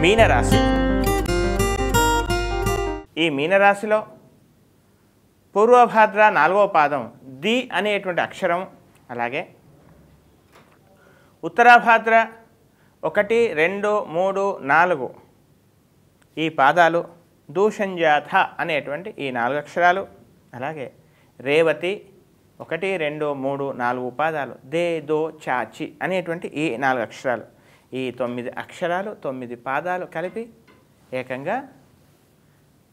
మీనరాశి. ఈ మీనరాశిలో పూర్వభాద్ర 4వ పాదం ది అనేటువంటి అక్షరం, అలాగే ఉత్తరాభాద్ర 1, 2, 3, 4 ఈ పాదాలు, దూషంజాథ అనేటువంటి ఈ 4 అక్షరాలు, అలాగే రేవతి 1, 2, 3, 4 పాదాలు, దే దో చాచి అనేటువంటి ఈ 4 అక్షరాలు, ఈ 9 అక్షరాలు 9 పాదాలు కలిపి ఏకంగా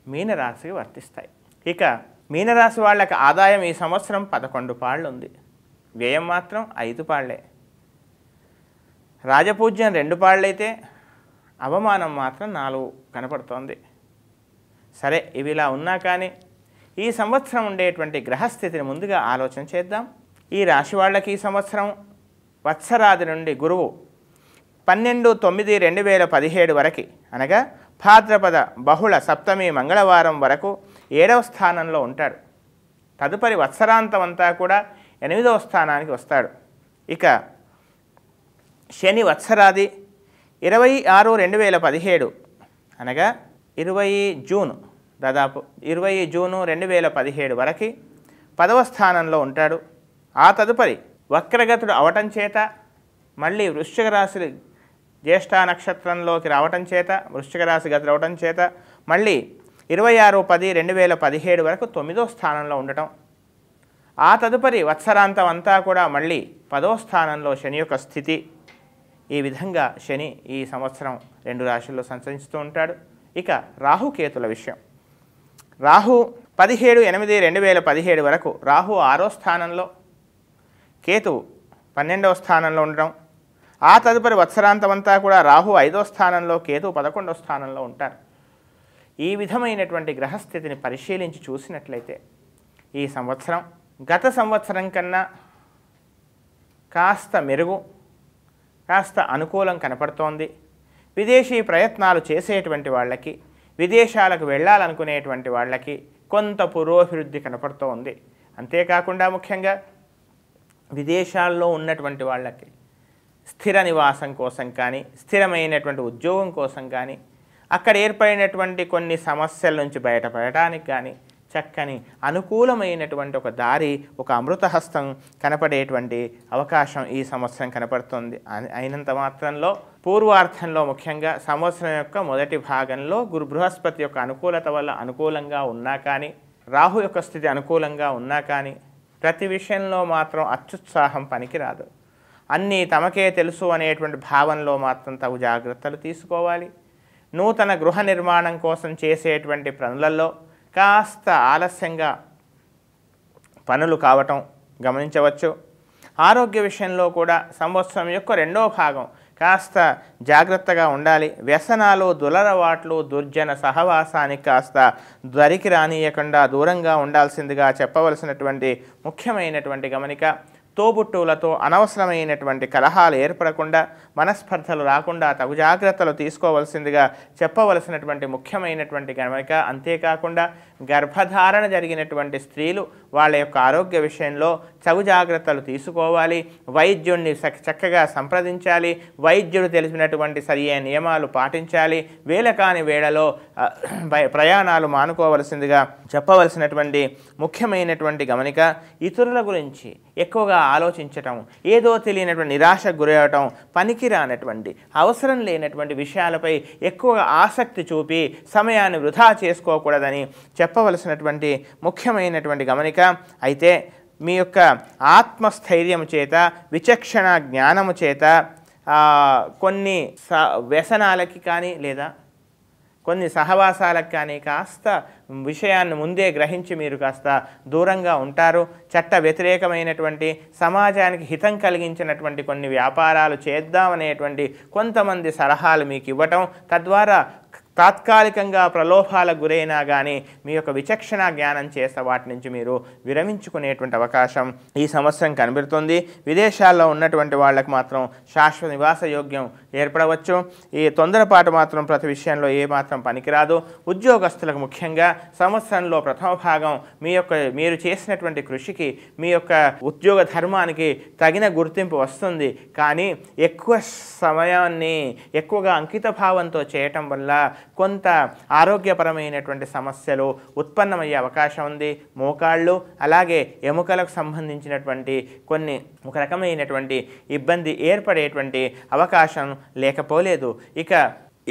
మీనరాశికి వర్తిస్తాయి. ఇక మీనరాశి వాళ్ళకి ఆదాయం ఈ సంవత్సరం 11 పాళ్ళు ఉంది, వ్యయం మాత్రం 5 పాళ్లే. రాజపూజ్యం 2 పాళ్ళైతే అవమానం మాత్రం 4 కనపడుతోంది. సరే, ఇవి ఇలా ఉన్నా కానీ ఈ సంవత్సరం ఉండేటువంటి గ్రహస్థితిని ముందుగా ఆలోచన చేద్దాం. ఈ రాశి వాళ్ళకి ఈ సంవత్సరం వత్సరాది నుండి గురువు 12/9/2017 వరకు, అనగా భాద్రపద బహుళ సప్తమి మంగళవారం వరకు 7వ స్థానంలో ఉంటాడు. తదుపరి వత్సరాంతం అంతా కూడా 8వ స్థానానికి వస్తాడు. ఇక శని వత్సరాది 26/2017, అనగా 20 జూన్, దాదాపు 20 జూను 2017 వరకు 10వ స్థానంలో ఉంటాడు. ఆ తదుపరి వక్రగతుడు అవటం చేత మళ్ళీ వృశ్చిక రాశి జ్యేష్ఠ నక్షత్రంలోకి రావటం చేత, వృశ్చిక రాశి గతి రావటం చేత మళ్ళీ 26/10/2017 వరకు 9వ స్థానంలో ఉండటం. ఆ తదుపరి వత్సరాంతం అంతా కూడా మళ్ళీ 10వ స్థానంలో శని యొక్క స్థితి. ఈ విధంగా శని ఈ సంవత్సరం 2 రాశుల్లో సంచరిస్తూ ఉంటాడు. ఇక రాహుకేతుల విషయం. రాహు 17/8/2017 వరకు రాహు 6వ స్థానంలో, కేతువు 12వ స్థానంలో ఉండటం. ఆ తదుపరి వత్సరాంతం అంతా కూడా రాహు 5వ స్థానంలో, కేతువు 11వ స్థానంలో ఉంటారు. ఈ విధమైనటువంటి గ్రహస్థితిని పరిశీలించి చూసినట్లయితే ఈ సంవత్సరం గత సంవత్సరం కన్నా కాస్త మెరుగు, కాస్త అనుకూలం కనపడుతోంది. విదేశీ ప్రయత్నాలు చేసేటువంటి వాళ్ళకి, విదేశాలకు వెళ్ళాలనుకునేటువంటి వాళ్ళకి కొంత పురోభివృద్ధి కనపడుతూ ఉంది. అంతేకాకుండా ముఖ్యంగా విదేశాల్లో ఉన్నటువంటి వాళ్ళకి స్థిర నివాసం కోసం కానీ, స్థిరమైనటువంటి ఉద్యోగం కోసం కానీ, అక్కడ ఏర్పడినటువంటి కొన్ని సమస్యల నుంచి బయటపడటానికి కానీ చక్కని అనుకూలమైనటువంటి ఒక దారి, ఒక అమృతహస్తం కనపడేటువంటి అవకాశం ఈ సంవత్సరం కనపడుతుంది. అయినంత మాత్రంలో పూర్వార్థంలో ముఖ్యంగా సంవత్సరం యొక్క మొదటి భాగంలో బృహస్పతి యొక్క అనుకూలత వల్ల అనుకూలంగా ఉన్నా కానీ, రాహు యొక్క స్థితి అనుకూలంగా ఉన్నా కానీ ప్రతి విషయంలో మాత్రం అత్యుత్సాహం పనికిరాదు. అన్నీ తమకే తెలుసు అనేటువంటి భావనలో మాత్రం తగు జాగ్రత్తలు తీసుకోవాలి. నూతన గృహ నిర్మాణం కోసం చేసేటువంటి పనులలో కాస్త ఆలస్యంగా పనులు కావటం గమనించవచ్చు. ఆరోగ్య విషయంలో కూడా సంవత్సరం యొక్క 2వ భాగం కాస్త జాగ్రత్తగా ఉండాలి. వ్యసనాలు, దురలవాట్లు, దుర్జన సహవాసానికి కాస్త దరికి రానియకుండా దూరంగా ఉండాల్సిందిగా చెప్పవలసినటువంటి ముఖ్యమైనటువంటి గమనిక. తోబుట్టువులతో అనవసరమైనటువంటి కలహాలు ఏర్పడకుండా, మనస్పర్ధలు రాకుండా తగు జాగ్రత్తలు తీసుకోవలసిందిగా చెప్పవలసినటువంటి ముఖ్యమైనటువంటి గమనిక. అంతేకాకుండా గర్భధారణ జరిగినటువంటి స్త్రీలు వాళ్ళ యొక్క ఆరోగ్య విషయంలో తగు జాగ్రత్తలు తీసుకోవాలి. వైద్యుడిని చక్కగా సంప్రదించాలి. వైద్యుడు తెలిసినటువంటి సరియైన నియమాలు పాటించాలి. వేళకాని వేళలో ప్రయాణాలు మానుకోవలసిందిగా చెప్పవలసినటువంటి ముఖ్యమైనటువంటి గమనిక. ఇతరుల గురించి ఎక్కువగా ఆలోచించటం, ఏదో తెలియనటువంటి నిరాశకు గురవటం, పనికిరానటువంటి అవసరం లేనటువంటి విషయాలపై ఎక్కువగా ఆసక్తి చూపి సమయాన్ని వృధా చేసుకోకూడదని చెప్పవలసినటువంటి ముఖ్యమైనటువంటి గమనిక. అయితే మీ యొక్క ఆత్మస్థైర్యము చేత, విచక్షణ జ్ఞానము చేత కొన్ని వ్యసనాలకి కానీ లేదా కొన్ని సహవాసాలకు కానీ కాస్త విషయాన్ని ముందే గ్రహించి మీరు కాస్త దూరంగా ఉంటారు. చట్ట వ్యతిరేకమైనటువంటి, సమాజానికి హితం కలిగించినటువంటి కొన్ని వ్యాపారాలు చేద్దామనేటువంటి కొంతమంది సలహాలు మీకు ఇవ్వటం, తద్వారా తాత్కాలికంగా ప్రలోభాలకు గురైనా కానీ మీ యొక్క విచక్షణ జ్ఞానం చేస్తే వాటి నుంచి మీరు విరమించుకునేటువంటి అవకాశం ఈ సంవత్సరం కనబడుతుంది. విదేశాల్లో ఉన్నటువంటి వాళ్ళకి మాత్రం శాశ్వత నివాస యోగ్యం ఏర్పడవచ్చు. ఈ తొందరపాటు మాత్రం ప్రతి విషయంలో ఏమాత్రం పనికిరాదు. ఉద్యోగస్తులకు ముఖ్యంగా సంవత్సరంలో ప్రథమ భాగం మీరు చేసినటువంటి కృషికి మీ యొక్క ఉద్యోగ ధర్మానికి తగిన గుర్తింపు వస్తుంది. కానీ ఎక్కువ సమయాన్ని ఎక్కువగా అంకిత భావంతో చేయటం వల్ల కొంత ఆరోగ్యపరమైనటువంటి సమస్యలు ఉత్పన్నమయ్యే అవకాశం ఉంది. మోకాళ్ళు అలాగే ఎముకలకు సంబంధించినటువంటి ఒక రకమైనటువంటి ఇబ్బంది ఏర్పడేటువంటి అవకాశం లేకపోలేదు. ఇక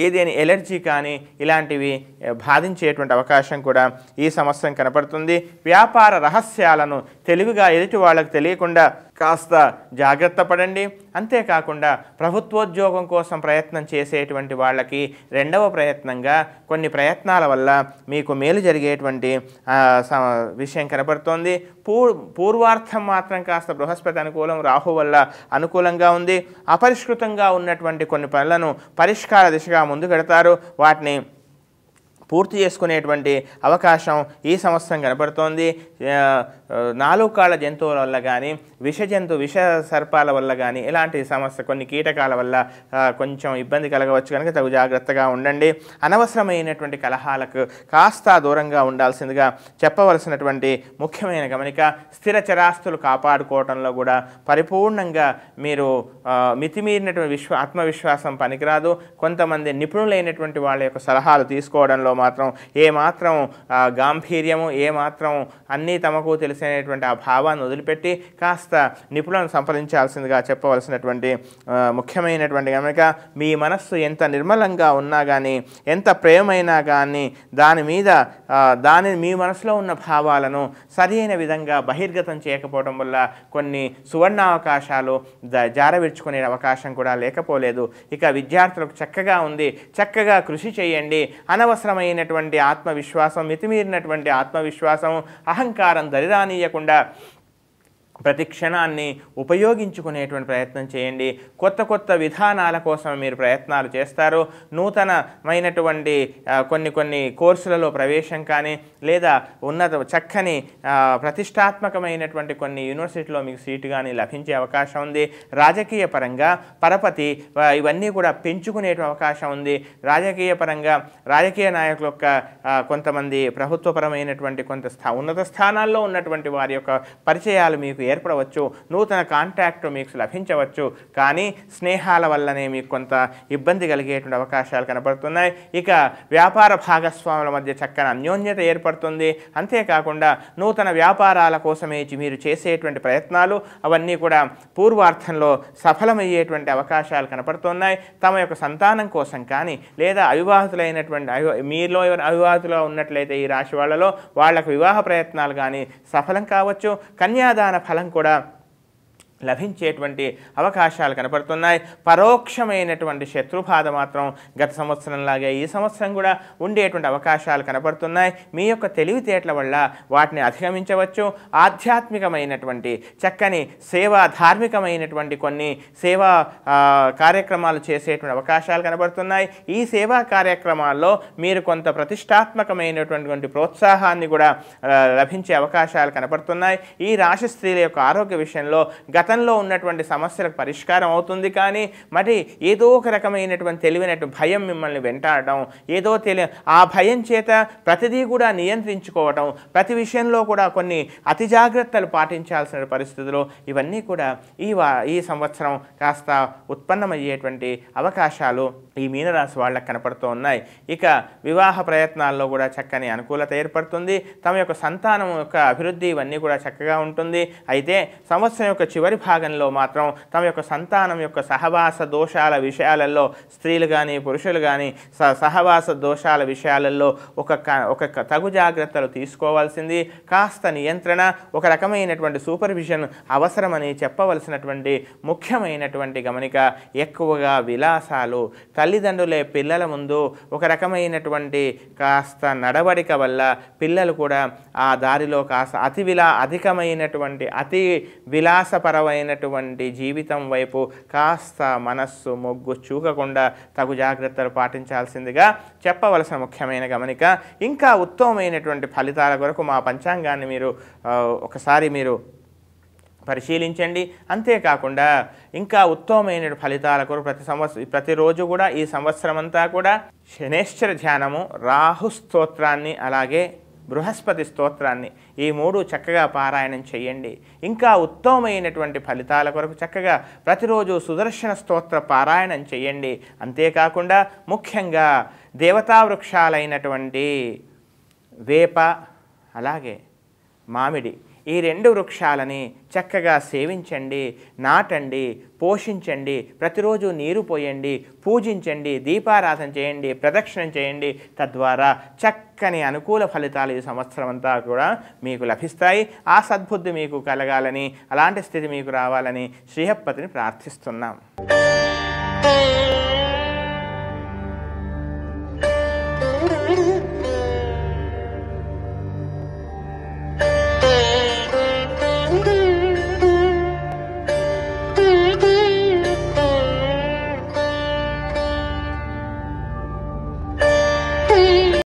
ఏదైనా ఎలర్జీ కానీ ఇలాంటివి బాధించేటువంటి అవకాశం కూడా ఈ సంవత్సరం కనపడుతుంది. వ్యాపార రహస్యాలను తెలివిగా ఎదుటి వాళ్ళకు తెలియకుండా కాస్త జాగ్రత్త పడండి. అంతేకాకుండా ప్రభుత్వోద్యోగం కోసం ప్రయత్నం చేసేటువంటి వాళ్ళకి రెండవ ప్రయత్నంగా కొన్ని ప్రయత్నాల వల్ల మీకు మేలు జరిగేటువంటి విషయం కనపడుతోంది. పూర్వార్థం మాత్రం కాస్త బృహస్పతి అనుకూలం, రాహు వల్ల అనుకూలంగా ఉంది. అపరిష్కృతంగా ఉన్నటువంటి కొన్ని పనులను పరిష్కార దిశగా ముందుకెడతారు. వాటిని పూర్తి చేసుకునేటువంటి అవకాశం ఈ సంవత్సరం కనపడుతోంది. 4 కాళ్ళ జంతువుల వల్ల కానీ విష సర్పాల వల్ల కానీ ఇలాంటి సమస్య కొన్ని కీటకాల వల్ల కొంచెం ఇబ్బంది కలగవచ్చు కనుక తగు జాగ్రత్తగా ఉండండి. అనవసరమైనటువంటి కలహాలకు కాస్త దూరంగా ఉండాల్సిందిగా చెప్పవలసినటువంటి ముఖ్యమైన గమనిక. స్థిర చరాస్తులు కాపాడుకోవటంలో కూడా పరిపూర్ణంగా మీరు మితిమీరినటువంటి ఆత్మవిశ్వాసం పనికిరాదు. కొంతమంది నిపుణులైనటువంటి వాళ్ళ యొక్క సలహాలు తీసుకోవడంలో మాత్రం ఏమాత్రం గాంభీర్యము ఏమాత్రం అన్నీ తమకు తెలిసినటువంటి ఆ భావాన్ని వదిలిపెట్టి కాస్త నిపుణులను సంప్రదించాల్సిందిగా చెప్పవలసినటువంటి ముఖ్యమైనటువంటి గమనిక. మీ మనస్సు ఎంత నిర్మలంగా ఉన్నా కానీ ఎంత ప్రేమైనా కానీ మీ మనసులో ఉన్న భావాలను సరైన విధంగా బహిర్గతం చేయకపోవడం వల్ల కొన్ని సువర్ణావకాశాలు జారవిడ్చుకునే అవకాశం కూడా లేకపోలేదు. ఇక విద్యార్థులకు చక్కగా ఉంది. చక్కగా కృషి చేయండి. అనవసరమైనటువంటి ఆత్మవిశ్వాసం, మితిమీరినటువంటి ఆత్మవిశ్వాసం, అహంకారం దరిరానీయకుండా ప్రతి క్షణాన్ని ఉపయోగించుకునేటువంటి ప్రయత్నం చేయండి. కొత్త విధానాల కోసం మీరు ప్రయత్నాలు చేస్తారు. నూతనమైనటువంటి కొన్ని కోర్సులలో ప్రవేశం కానీ లేదా చక్కని ప్రతిష్టాత్మకమైనటువంటి కొన్ని యూనివర్సిటీలో మీకు సీటు కానీ లభించే అవకాశం ఉంది. రాజకీయ పరంగా పరపతి ఇవన్నీ కూడా పెంచుకునే అవకాశం ఉంది. రాజకీయ పరంగా రాజకీయ నాయకుల యొక్క కొంతమంది ప్రభుత్వపరమైనటువంటి ఉన్నత స్థానాల్లో ఉన్నటువంటి వారి యొక్క పరిచయాలు మీకు ఏర్పడవచ్చు. నూతన కాంటాక్ట్ మీకు లభించవచ్చు. కానీ స్నేహాల వల్లనే మీకు కొంత ఇబ్బంది కలిగేటువంటి అవకాశాలు కనపడుతున్నాయి. ఇక వ్యాపార భాగస్వాముల మధ్య చక్కని అన్యోన్యత ఏర్పడుతుంది. అంతేకాకుండా నూతన వ్యాపారాల కోసమే మీరు చేసేటువంటి ప్రయత్నాలు అవన్నీ కూడా పూర్వార్థంలో సఫలమయ్యేటువంటి అవకాశాలు కనపడుతున్నాయి. తమ యొక్క సంతానం కోసం కానీ లేదా మీలో ఎవరు అవివాహితులుగా ఉన్నట్లయితే ఈ రాశి వాళ్ళకు వివాహ ప్రయత్నాలు కానీ సఫలం కావచ్చు. కన్యాదాన ఫలం కూడా లభించేటువంటి అవకాశాలు కనపడుతున్నాయి. పరోక్షమైనటువంటి శత్రుబాధ మాత్రం గత సంవత్సరంలాగే ఈ సంవత్సరం కూడా ఉండేటువంటి అవకాశాలు కనపడుతున్నాయి. మీ యొక్క తెలివితేటల వల్ల వాటిని అధిగమించవచ్చు. ఆధ్యాత్మికమైనటువంటి చక్కని ధార్మికమైనటువంటి కొన్ని సేవా కార్యక్రమాలు చేసేటువంటి అవకాశాలు కనపడుతున్నాయి. ఈ సేవా కార్యక్రమాల్లో మీరు కొంత ప్రతిష్టాత్మకమైనటువంటి ప్రోత్సాహాన్ని కూడా లభించే అవకాశాలు కనపడుతున్నాయి. ఈ రాశి స్త్రీల యొక్క ఆరోగ్య విషయంలో గతంలో ఉన్నటువంటి సమస్యలకు పరిష్కారం అవుతుంది. కానీ మరి ఏదో ఒక రకమైనటువంటి తెలివినటువంటి భయం మిమ్మల్ని వెంటాడటం, ఆ భయం చేత ప్రతిదీ కూడా నియంత్రించుకోవటం, ప్రతి విషయంలో కూడా కొన్ని అతి జాగ్రత్తలు పాటించాల్సిన పరిస్థితులు ఇవన్నీ కూడా ఈ సంవత్సరం కాస్త ఉత్పన్నమయ్యేటువంటి అవకాశాలు ఈ మీనరాశి వాళ్ళకి కనపడుతూ ఉన్నాయి. ఇక వివాహ ప్రయత్నాల్లో కూడా చక్కని అనుకూలత ఏర్పడుతుంది. తమ యొక్క సంతానం యొక్క అభివృద్ధి ఇవన్నీ కూడా చక్కగా ఉంటుంది. అయితే సంవత్సరం యొక్క చివరి భాగంలో మాత్రం తమ యొక్క సంతానం యొక్క సహవాస దోషాల విషయాలలో స్త్రీలు కానీ పురుషులు కానీ సహవాస దోషాల విషయాలలో ఒక తగు జాగ్రత్తలు తీసుకోవాల్సింది. కాస్త నియంత్రణ, ఒక రకమైనటువంటి సూపర్విజన్ అవసరమని చెప్పవలసినటువంటి ముఖ్యమైనటువంటి గమనిక. ఎక్కువగా విలాసాలు, తల్లిదండ్రులే పిల్లల ముందు ఒక రకమైనటువంటి కాస్త నడవడిక వల్ల పిల్లలు కూడా ఆ దారిలో కాస్త అధికమైనటువంటి అతి విలాసపరమైన సుఖవంతమైనటువంటి జీవితం వైపు కాస్త మనస్సు మొగ్గు చూకకుండా తగు జాగ్రత్తలు పాటించాల్సిందిగా చెప్పవలసిన ముఖ్యమైన గమనిక. ఇంకా ఉత్తమమైనటువంటి ఫలితాల కొరకు మా పంచాంగాన్ని మీరు ఒకసారి మీరు పరిశీలించండి. అంతేకాకుండా ఇంకా ఉత్తమమైన ఫలితాల కొరకు ప్రతిరోజు కూడా ఈ సంవత్సరం అంతా కూడా శనేశ్వర ధ్యానము, రాహు స్తోత్రాన్ని, అలాగే బృహస్పతి స్తోత్రాన్ని ఈ 3 చక్కగా పారాయణం చేయండి. ఇంకా ఉత్తమమైనటువంటి ఫలితాల కొరకు చక్కగా ప్రతిరోజు సుదర్శన స్తోత్ర పారాయణం చేయండి. అంతేకాకుండా ముఖ్యంగా దేవతా వృక్షాలైనటువంటి వేప, అలాగే మామిడి, ఈ 2 వృక్షాలని చక్కగా సేవించండి, నాటండి, పోషించండి, ప్రతిరోజు నీరు పోయండి, పూజించండి, దీపారాధన చేయండి, ప్రదక్షిణం చేయండి. తద్వారా చక్కని అనుకూల ఫలితాలు ఈ సంవత్సరం అంతా కూడా మీకు లభిస్తాయి. ఆ సద్బుద్ధి మీకు కలగాలని, అలాంటి స్థితి మీకు రావాలని శ్రీహప్పతిని ప్రార్థిస్తున్నాం.